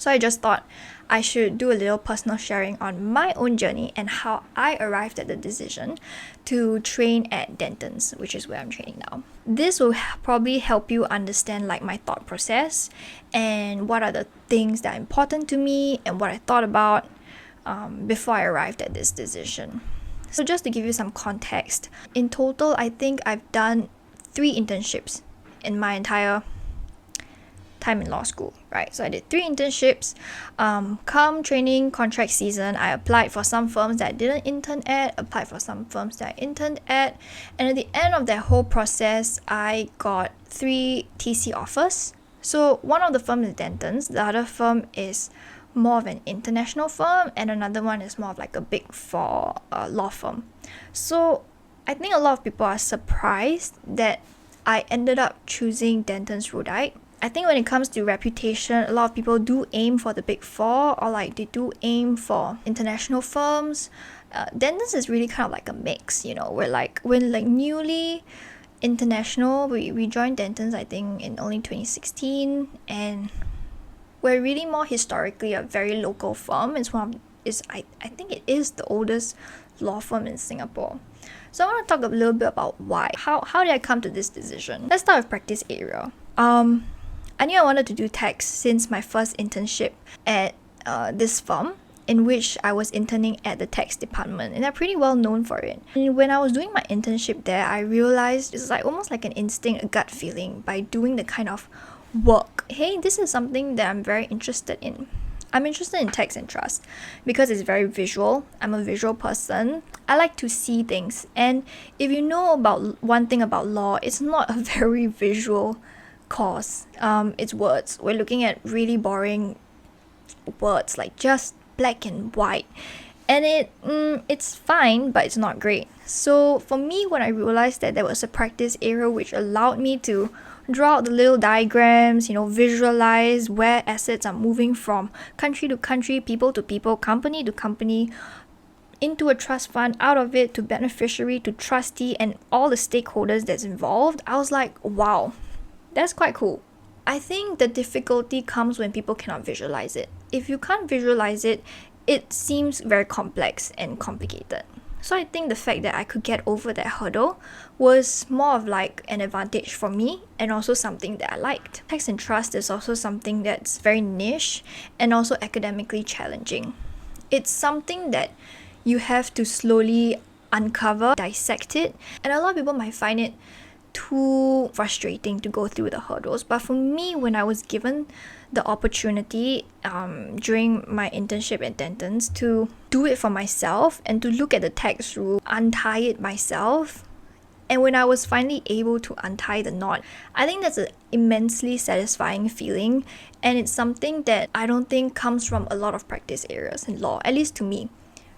So I just thought I should do a little personal sharing on my own journey and how I arrived at the decision to train at Denton's, which is where I'm training now. This will probably help you understand like my thought process and what are the things that are important to me and what I thought about before I arrived at this decision. So just to give you some context, in total, I think I've done 3 internships in my entire time in law school, right? So I did 3 internships. Come training contract season, I applied for some firms that I didn't intern at, applied for some firms that I interned at, and at the end of that whole process, I got 3 TC offers. So one of the firms is Denton's, the other firm is more of an international firm, and another one is more of like a big 4 law firm. So I think a lot of people are surprised that I ended up choosing Denton's Rhodite. I think when it comes to reputation, a lot of people do aim for the big 4 or like they do aim for international firms. Denton's is really kind of like a mix, you know, we're like newly international. We joined Denton's I think in only 2016, and we're really more historically a very local firm. I think it is the oldest law firm in Singapore. So I want to talk a little bit about why. How did I come to this decision? Let's start with practice area. I knew I wanted to do tax since my first internship at this firm, in which I was interning at the tax department, and they're pretty well known for it. And when I was doing my internship there, I realized it's like almost like an instinct, a gut feeling by doing the kind of work. Hey, this is something that I'm very interested in. I'm interested in tax and trust because it's very visual. I'm a visual person. I like to see things. And if you know about one thing about law, it's not a very visual course. It's words. We're looking at really boring words, like just black and white. And it's fine, but it's not great. So for me, when I realized that there was a practice area which allowed me to draw out the little diagrams, visualize where assets are moving from country to country, people to people, company to company, into a trust fund, out of it to beneficiary, to trustee, and all the stakeholders that's involved, I was like, wow, that's quite cool. I think the difficulty comes when people cannot visualize it. If you can't visualize it, it seems very complex and complicated. So I think the fact that I could get over that hurdle was more of like an advantage for me, and also something that I liked. Tax and trust is also something that's very niche and also academically challenging. It's something that you have to slowly uncover, dissect it, and a lot of people might find it too frustrating to go through the hurdles. But for me, when I was given the opportunity during my internship at Denton's to do it for myself and to look at the tax rule, untie it myself, and when I was finally able to untie the knot, I think that's an immensely satisfying feeling, and it's something that I don't think comes from a lot of practice areas in law, at least to me,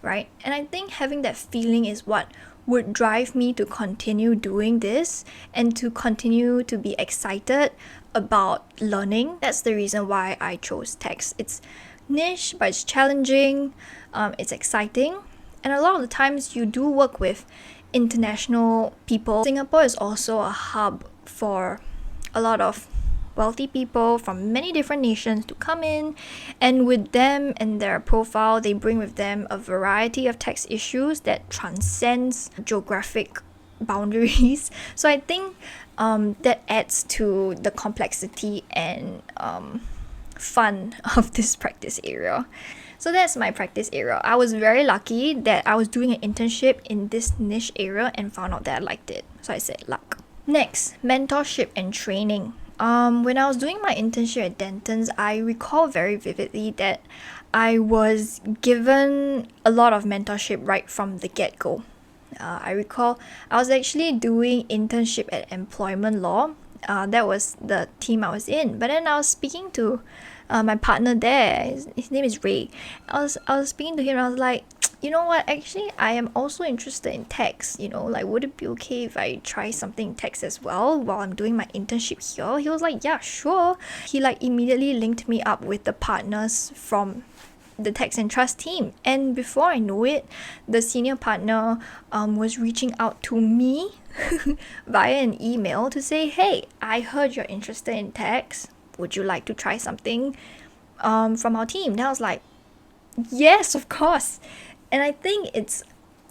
right? And I think having that feeling is what would drive me to continue doing this and to continue to be excited about learning. That's the reason why I chose tax. It's niche, but it's challenging, it's exciting, and a lot of the times you do work with international people. Singapore is also a hub for a lot of wealthy people from many different nations to come in, and with them and their profile, they bring with them a variety of tax issues that transcends geographic boundaries. So I think that adds to the complexity and fun of this practice area. So that's my practice area. I was very lucky that I was doing an internship in this niche area and found out that I liked it. So I said luck. Next, mentorship and training. When I was doing my internship at Denton's, I recall very vividly that I was given a lot of mentorship right from the get-go. I recall I was actually doing internship at employment law. That was the team I was in. But then I was speaking to my partner there. His name is Ray. I was speaking to him, and I was like, you know what, actually I am also interested in tax, like would it be okay if I try something in tax as well while I'm doing my internship here? He was like, yeah, sure. He immediately linked me up with the partners from the tax and trust team, and before I know it, the senior partner was reaching out to me via an email to say, hey, I heard you're interested in tax, would you like to try something from our team. Then I was like, yes, of course. And I think it's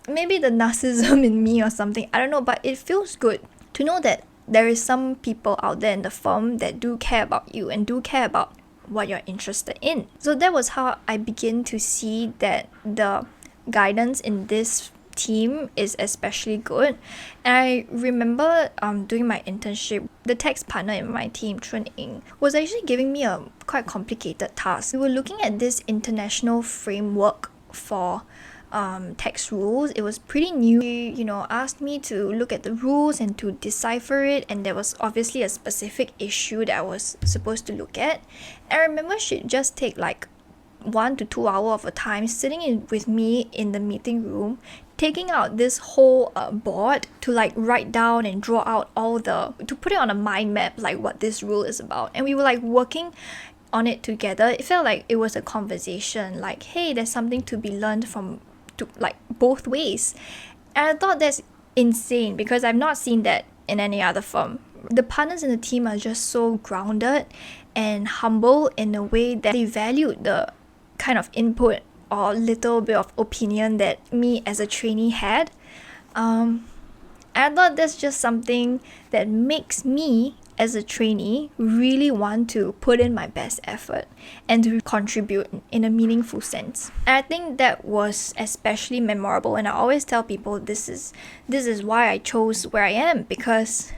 maybe the narcissism in me or something, I don't know, but it feels good to know that there is some people out there in the firm that do care about you and do care about what you're interested in. So that was how I began to see that the guidance in this team is especially good. And I remember doing my internship, the tax partner in my team, Chun Ing, was actually giving me a quite complicated task. We were looking at this international framework for tax rules. It was pretty new. She, asked me to look at the rules and to decipher it, and there was obviously a specific issue that I was supposed to look at. And I remember she'd just take like 1 to 2 hours of a time sitting in with me in the meeting room, taking out this whole board to like write down and draw out to put it on a mind map, like what this rule is about. And we were like working on it together. It felt like it was a conversation, like, hey, there's something to be learned from like both ways. And I thought that's insane because I've not seen that in any other firm. The partners in the team are just so grounded and humble in a way that they valued the kind of input or little bit of opinion that me as a trainee had. I thought that's just something that makes me as a trainee really want to put in my best effort and to contribute in a meaningful sense. And I think that was especially memorable, and I always tell people this is why I chose where I am, because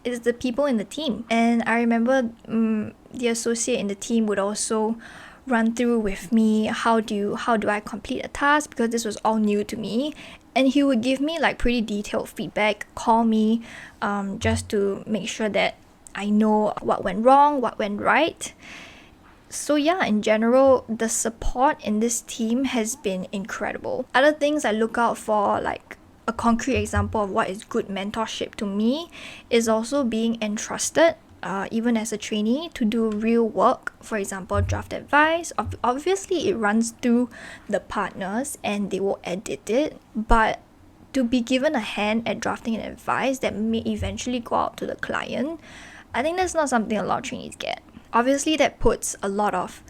it's the people in the team. And I remember the associate in the team would also run through with me how do I complete a task, because this was all new to me, and he would give me like pretty detailed feedback, call me just to make sure that I know what went wrong, what went right. So yeah, in general, the support in this team has been incredible. Other things I look out for, like a concrete example of what is good mentorship to me, is also being entrusted even as a trainee to do real work. For example, draft advice. Obviously it runs through the partners and they will edit it, but to be given a hand at drafting an advice that may eventually go out to the client, I think that's not something a lot of trainees get. Obviously that puts a lot of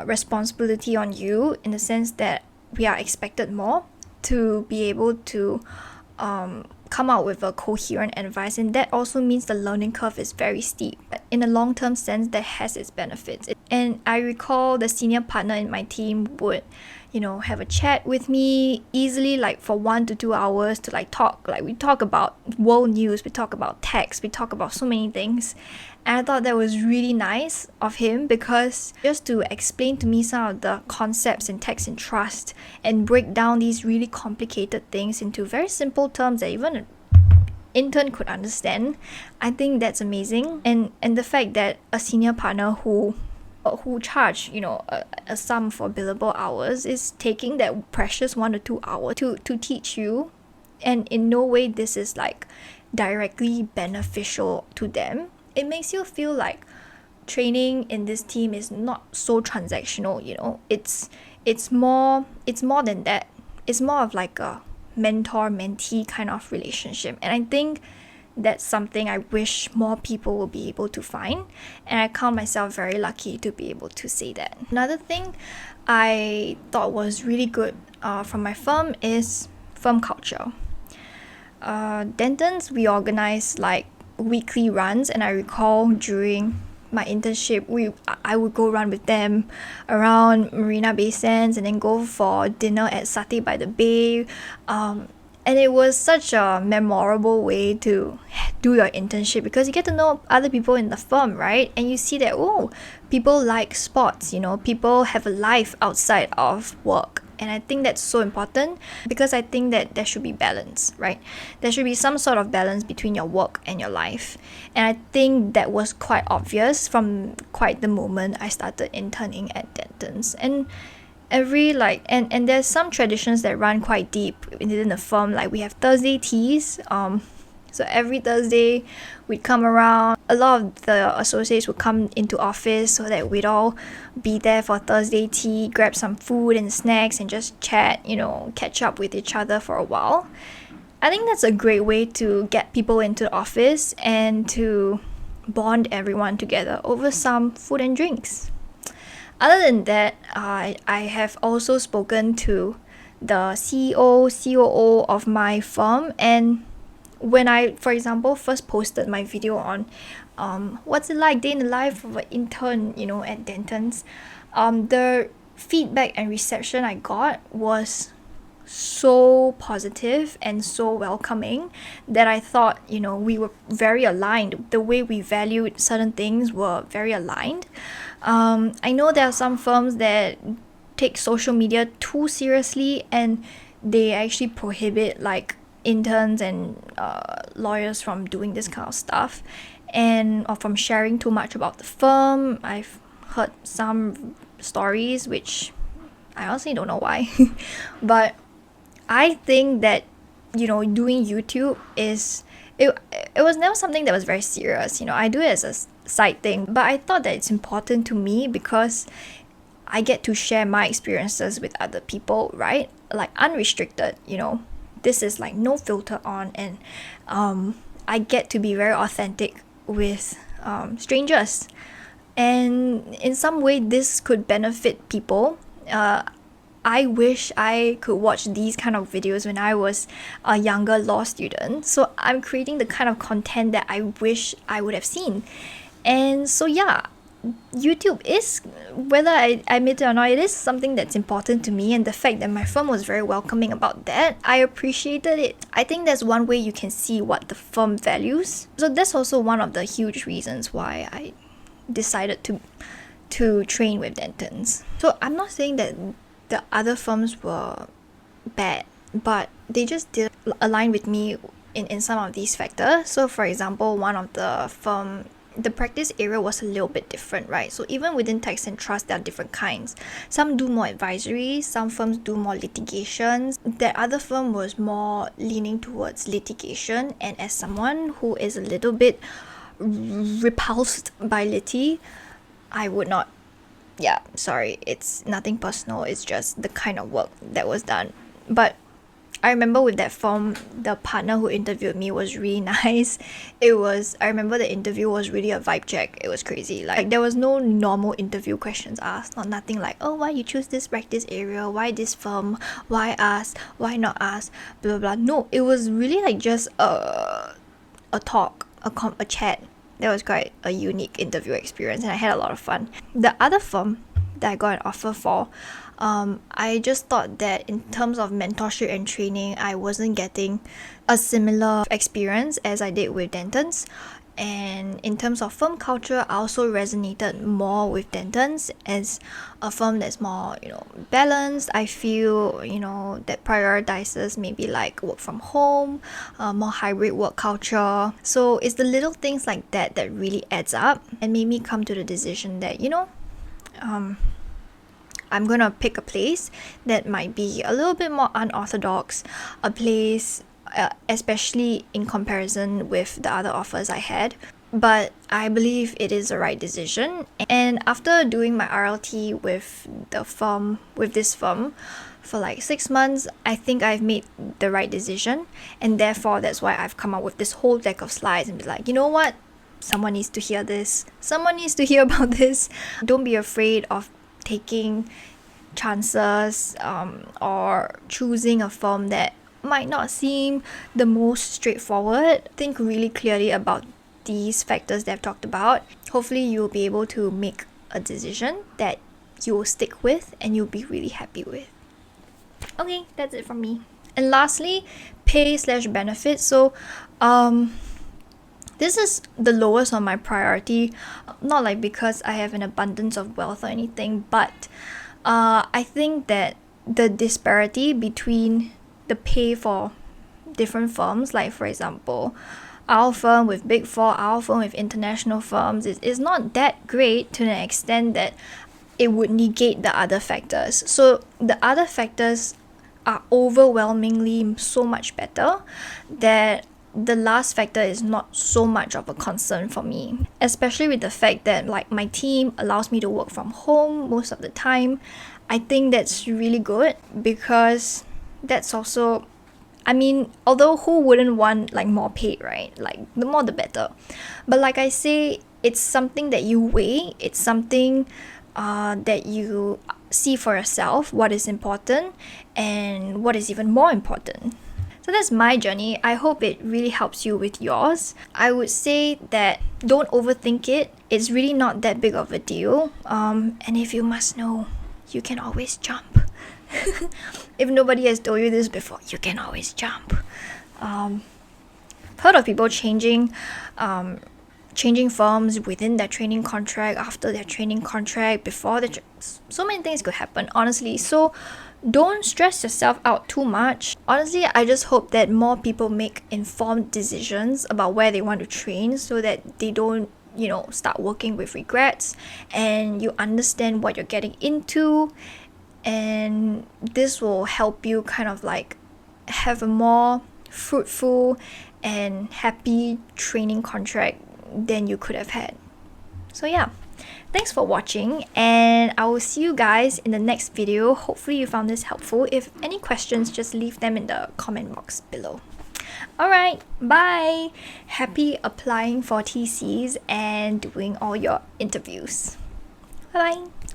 responsibility on you, in the sense that we are expected more to be able to come out with a coherent advice, and that also means the learning curve is very steep. But in a long-term sense, that has its benefits. And I recall the senior partner in my team would have a chat with me easily, like for 1 to 2 hours, to we talk about world news, we talk about tax, we talk about so many things. And I thought that was really nice of him, because just to explain to me some of the concepts in tax and trust and break down these really complicated things into very simple terms that even an intern could understand, I think that's amazing. And the fact that a senior partner who charge a sum for billable hours is taking that precious 1 to 2 hours to teach you, and in no way this is like directly beneficial to them. It makes you feel like training in this team is not so transactional. It's more than that. It's more of like a mentor-mentee kind of relationship, and I think that's something I wish more people will be able to find, and I count myself very lucky to be able to say that. Another thing I thought was really good from my firm is firm culture. Dentons, we organize like weekly runs, and I recall during my internship I would go run with them around Marina Bay Sands and then go for dinner at Satay by the Bay. And it was such a memorable way to do your internship, because you get to know other people in the firm, right? And you see that, people like sports, people have a life outside of work. And I think that's so important, because I think that there should be balance, right? There should be some sort of balance between your work and your life. And I think that was quite obvious from quite the moment I started interning at Dentons. And and there's some traditions that run quite deep within the firm. Like we have Thursday teas. So every Thursday we'd come around. A lot of the associates would come into office so that we'd all be there for Thursday tea, grab some food and snacks and just chat, catch up with each other for a while. I think that's a great way to get people into the office and to bond everyone together over some food and drinks. Other than that, I have also spoken to the CEO, COO of my firm, and when I, for example, first posted my video on what's it like day in the life of an intern, at Denton's, the feedback and reception I got was so positive and so welcoming that I thought, we were very aligned. The way we valued certain things were very aligned. I know there are some firms that take social media too seriously, and they actually prohibit like interns and lawyers from doing this kind of stuff, or from sharing too much about the firm. I've heard some stories which I honestly don't know why, but I think that doing YouTube it was never something that was very serious. I do it as a side thing, but I thought that it's important to me because I get to share my experiences with other people, right? Like unrestricted. This is like no filter on, and I get to be very authentic with strangers, and in some way this could benefit people. I wish I could watch these kind of videos when I was a younger law student. So I'm creating the kind of content that I wish I would have seen. And so yeah, YouTube is, whether I admit it or not, it is something that's important to me, and the fact that my firm was very welcoming about that, I appreciated it. I think that's one way you can see what the firm values. So that's also one of the huge reasons why I decided to train with Dentons. So I'm not saying that the other firms were bad, but they just didn't align with me in some of these factors. So for example, one of the firm, the practice area was a little bit different, right? So even within tax and trust, there are different kinds. Some do more advisory, some firms do more litigations. That other firm was more leaning towards litigation, and as someone who is a little bit repulsed by liti, I would not. Yeah, sorry, it's nothing personal, it's just the kind of work that was done. But I remember with that firm, the partner who interviewed me was really nice. I remember the interview was really a vibe check. It was crazy. Like there was no normal interview questions asked, or nothing like, oh, why you choose this practice area, why this firm, why us, why not us, blah blah blah. No, it was really like just a talk, a chat. That was quite a unique interview experience, and I had a lot of fun. The other firm that I got an offer for, I just thought that in terms of mentorship and training, I wasn't getting a similar experience as I did with Dentons. And in terms of firm culture, I also resonated more with Dentons as a firm that's more, balanced. I feel, that prioritizes maybe like work from home, more hybrid work culture. So it's the little things like that that really adds up and made me come to the decision that, I'm gonna pick a place that might be a little bit more unorthodox, a place especially in comparison with the other offers I had. But I believe it is the right decision. And after doing my RLT with this firm for like 6 months, I think I've made the right decision. And therefore, that's why I've come up with this whole deck of slides and be like, you know what? Someone needs to hear this. Someone needs to hear about this. Don't be afraid of taking chances or choosing a firm that might not seem the most straightforward. Think really clearly about these factors that I've talked about. Hopefully you'll be able to make a decision that you will stick with and you'll be really happy with. Okay, that's it from me. And lastly, pay/benefits. So this is the lowest on my priority, not like because I have an abundance of wealth or anything, but I think that the disparity between the pay for different firms, like for example, our firm with Big Four, our firm with international firms, is not that great to an extent that it would negate the other factors. So the other factors are overwhelmingly so much better that the last factor is not so much of a concern for me, especially with the fact that like my team allows me to work from home most of the time. I think that's really good because that's also, I mean, although who wouldn't want like more pay, right? Like the more the better. But like I say, it's something that you weigh. It's something that you see for yourself what is important and what is even more important. So that's my journey. I hope it really helps you with yours. I would say that don't overthink it. It's really not that big of a deal. And if you must know, you can always jump. If nobody has told you this before, you can always jump. Heard of people changing firms within their training contract, after their training contract, before so many things could happen, honestly. So don't stress yourself out too much. Honestly, I just hope that more people make informed decisions about where they want to train, so that they don't, start working with regrets, and you understand what you're getting into, and this will help you kind of like have a more fruitful and happy training contract than you could have had. So yeah, thanks for watching, and I will see you guys in the next video. Hopefully you found this helpful. If any questions, just leave them in the comment box below. Alright, bye! Happy applying for TCs and doing all your interviews. Bye bye!